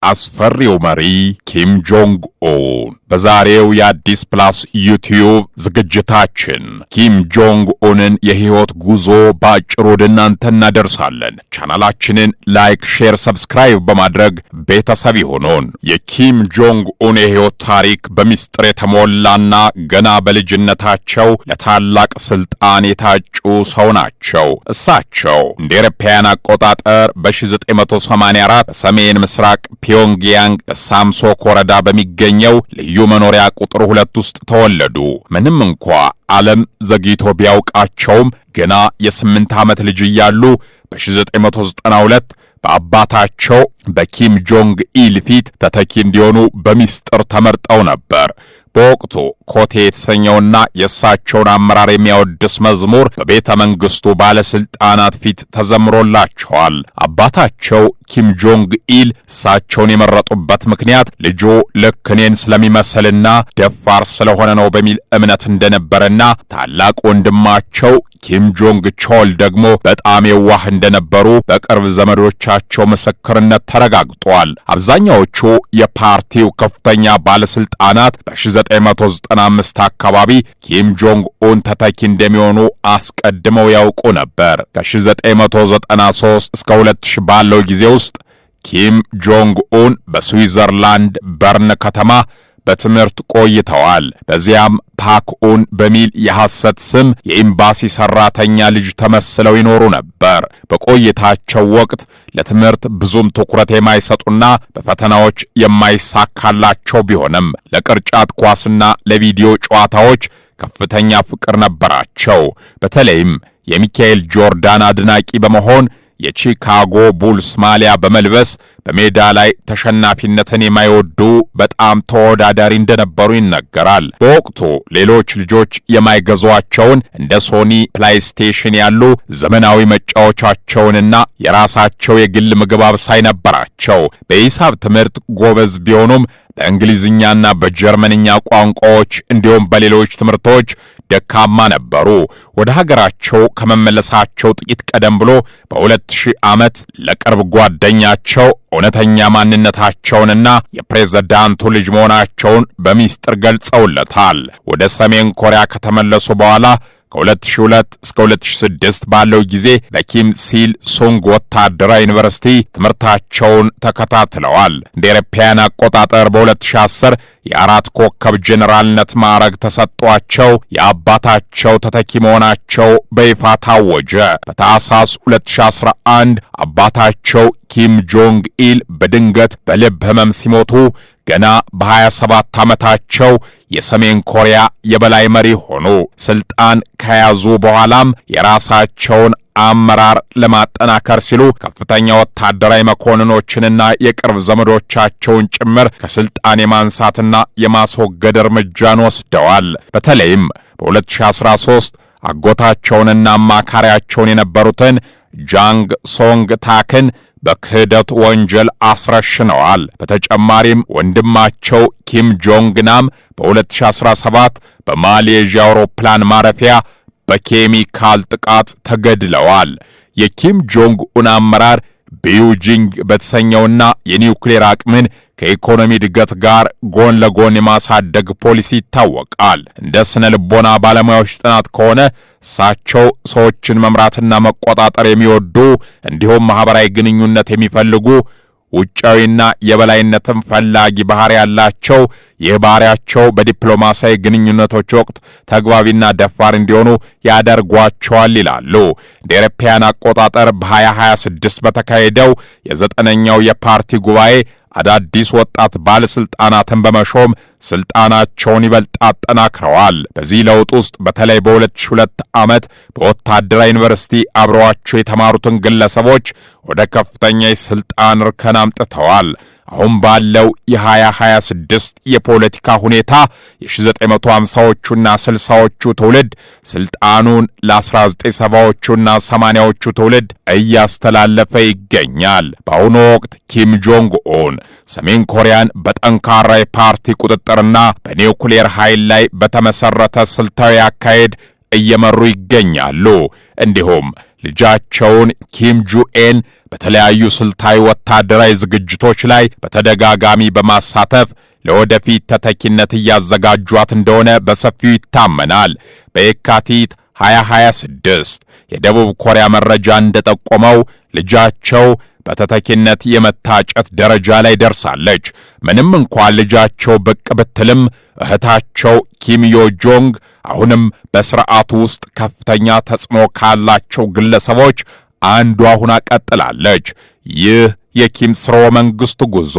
አስፈሪው መሪ ኪም ጆንግ ኡን በዛሬው የአዲስ ፕላስ ዩቲዩብ ዝግጅታችን ኪም ጆንግ ኡንን የህይወት ጉዞ ባጭሩ ወደ እናንተ እናደርሳለን። ቻናላችንን ላይክ፣ ሼር፣ ሰብስክራይብ በማድረግ ቤተሰብ ይሁኑን። የኪም ጆንግ ኡን የህይወት ታሪክ በሚስጥር የተሞላና ገና በልጅነታቸው ለታላቅ ስልጣን የታጩ ሰው ናቸው። እሳቸው እንደ አውሮፓውያን አቆጣጠር በ1984 በሰሜን ምስራቅ ፒዮንግያንግ በሳምሶክ ወረዳ በሚገኘው ልዩ መኖሪያ ቁጥር 2 ውስጥ ተወለዱ። ምንም እንኳ ዓለም ዘግይቶ ቢያውቃቸውም ገና የ8 ዓመት ልጅ እያሉ በ1992 በአባታቸው በኪም ጆንግ ኢል ፊት ተተኪ እንዲሆኑ በሚስጥር ተመርጠው ነበር። በወቅቱ ኮቴ የተሰኘውና የእሳቸውን አመራር የሚያወድስ መዝሙር በቤተ መንግሥቱ ባለሥልጣናት ፊት ተዘምሮላቸዋል። አባታቸው ኪም ጆንግ ኢል እሳቸውን የመረጡበት ምክንያት ልጁ ልክ እኔን ስለሚመስልና ደፋር ስለሆነ ነው በሚል እምነት እንደነበረና ታላቅ ወንድማቸው ኪም ጆንግ ቾል ደግሞ በጣም የዋህ እንደነበሩ በቅርብ ዘመዶቻቸው ምስክርነት ተረጋግጧል። አብዛኛዎቹ የፓርቲው ከፍተኛ ባለሥልጣናት በ1995 አካባቢ ኪም ጆንግ ኡን ተተኪ እንደሚሆኑ አስቀድመው ያውቁ ነበር። ከ1993 እስከ 2000 ባለው ጊዜ ውስጥ ኪም ጆንግ ኡን በስዊዘርላንድ በርን ከተማ በትምህርት ቆይተዋል። በዚያም ፓክ ኡን በሚል የሐሰት ስም የኤምባሲ ሰራተኛ ልጅ ተመስለው ይኖሩ ነበር። በቆይታቸው ወቅት ለትምህርት ብዙም ትኩረት የማይሰጡና በፈተናዎች የማይሳካላቸው ቢሆንም ለቅርጫት ኳስና ለቪዲዮ ጨዋታዎች ከፍተኛ ፍቅር ነበራቸው። በተለይም የሚካኤል ጆርዳን አድናቂ በመሆን የቺካጎ ቡልስ ማሊያ በመልበስ በሜዳ ላይ ተሸናፊነትን የማይወዱ በጣም ተወዳዳሪ እንደነበሩ ይነገራል። በወቅቱ ሌሎች ልጆች የማይገዟቸውን እንደ ሶኒ ፕሌይስቴሽን ያሉ ዘመናዊ መጫወቻቸውንና የራሳቸው የግል ምግብ አብሳይ ነበራቸው። በሂሳብ ትምህርት ጎበዝ ቢሆኑም በእንግሊዝኛና በጀርመንኛ ቋንቋዎች እንዲሁም በሌሎች ትምህርቶች ደካማ ነበሩ። ወደ ሀገራቸው ከመመለሳቸው ጥቂት ቀደም ብሎ በ2000 ዓመት ለቅርብ ጓደኛቸው እውነተኛ ማንነታቸውንና የፕሬዝዳንቱ ልጅ መሆናቸውን በሚስጥር ገልጸውለታል። ወደ ሰሜን ኮሪያ ከተመለሱ በኋላ ከ2002 እስከ 2006 ባለው ጊዜ በኪም ሲል ሱንግ ወታደራዊ ዩኒቨርሲቲ ትምህርታቸውን ተከታትለዋል። እንደ አውሮፓውያን አቆጣጠር በ2010 የአራት ኮከብ ጄኔራልነት ማዕረግ ተሰጥቷቸው የአባታቸው ተተኪ መሆናቸው በይፋ ታወጀ። በታህሳስ 2011 አባታቸው ኪም ጆንግ ኢል በድንገት በልብ ህመም ሲሞቱ ገና በ27 ዓመታቸው የሰሜን ኮሪያ የበላይ መሪ ሆኑ። ስልጣን ከያዙ በኋላም የራሳቸውን አመራር ለማጠናከር ሲሉ ከፍተኛ ወታደራዊ መኮንኖችንና የቅርብ ዘመዶቻቸውን ጭምር ከስልጣን የማንሳትና የማስወገድ እርምጃን ወስደዋል። በተለይም በ2013 አጎታቸውንና አማካሪያቸውን የነበሩትን ጃንግ ሶንግ ታክን በክህደት ወንጀል አስረሽነዋል። በተጨማሪም ወንድማቸው ኪም ጆንግ ናም በ2017 በማሌዥያ አውሮፕላን ማረፊያ በኬሚካል ጥቃት ተገድለዋል። የኪም ጆንግ ኡን አመራር ቤጂንግ በተሰኘውና የኒውክሌር አቅምን ከኢኮኖሚ እድገት ጋር ጎን ለጎን የማሳደግ ፖሊሲ ይታወቃል። እንደ ስነ ልቦና ባለሙያዎች ጥናት ከሆነ እሳቸው ሰዎችን መምራትና መቆጣጠር የሚወዱ እንዲሁም ማህበራዊ ግንኙነት የሚፈልጉ ውጫዊና የበላይነትን ፈላጊ ባህሪ ያላቸው። ይህ ባህሪያቸው በዲፕሎማሲያዊ ግንኙነቶች ወቅት ተግባቢና ደፋር እንዲሆኑ ያደርጓቸዋል ይላሉ። እንደ አውሮፓውያን አቆጣጠር በ2026 በተካሄደው የ9ኛው የፓርቲ ጉባኤ አዳዲስ ወጣት ባለስልጣናትን በመሾም ስልጣናቸውን ይበልጥ አጠናክረዋል። በዚህ ለውጥ ውስጥ በተለይ በ2002 ዓመት በወታደራዊ ዩኒቨርሲቲ አብረዋቸው የተማሩትን ግለሰቦች ወደ ከፍተኛ የስልጣን እርከን አምጥተዋል። አሁን ባለው የ2026 የፖለቲካ ሁኔታ የ1950ዎቹና 60ዎቹ ትውልድ ስልጣኑን ለ1970ዎቹና 80ዎቹ ትውልድ እያስተላለፈ ይገኛል። በአሁኑ ወቅት ኪም ጆንግ ኡን ሰሜን ኮሪያን በጠንካራ የፓርቲ ቁጥጥርና በኒውክሌር ኃይል ላይ በተመሰረተ ስልታዊ አካሄድ እየመሩ ይገኛሉ። እንዲሁም ልጃቸውን ኪም ጁኤን በተለያዩ ስልታዊ ወታደራዊ ዝግጅቶች ላይ በተደጋጋሚ በማሳተፍ ለወደፊት ተተኪነት እያዘጋጇት እንደሆነ በሰፊው ይታመናል። በየካቲት 2026 የደቡብ ኮሪያ መረጃ እንደጠቆመው ልጃቸው በተተኪነት የመታጨት ደረጃ ላይ ደርሳለች። ምንም እንኳን ልጃቸው ብቅ ብትልም እህታቸው ኪም ዮ ጆንግ አሁንም በስርዓቱ ውስጥ ከፍተኛ ተጽዕኖ ካላቸው ግለሰቦች አንዷ ሆና ቀጥላለች። ይህ የኪም ስርወ መንግስት ጉዞ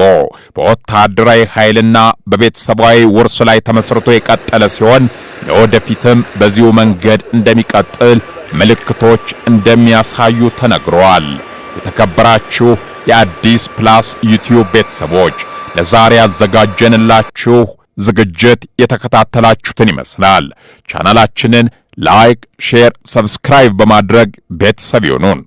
በወታደራዊ ኃይልና በቤተሰባዊ ውርስ ላይ ተመስርቶ የቀጠለ ሲሆን ለወደፊትም በዚሁ መንገድ እንደሚቀጥል ምልክቶች እንደሚያሳዩ ተነግሯል። የተከበራችሁ የአዲስ ፕላስ ዩቲዩብ ቤተሰቦች ለዛሬ ያዘጋጀንላችሁ ዝግጅት የተከታተላችሁትን ይመስላል። ቻናላችንን ላይክ፣ ሼር፣ ሰብስክራይብ በማድረግ ቤተሰብ ይሁኑን።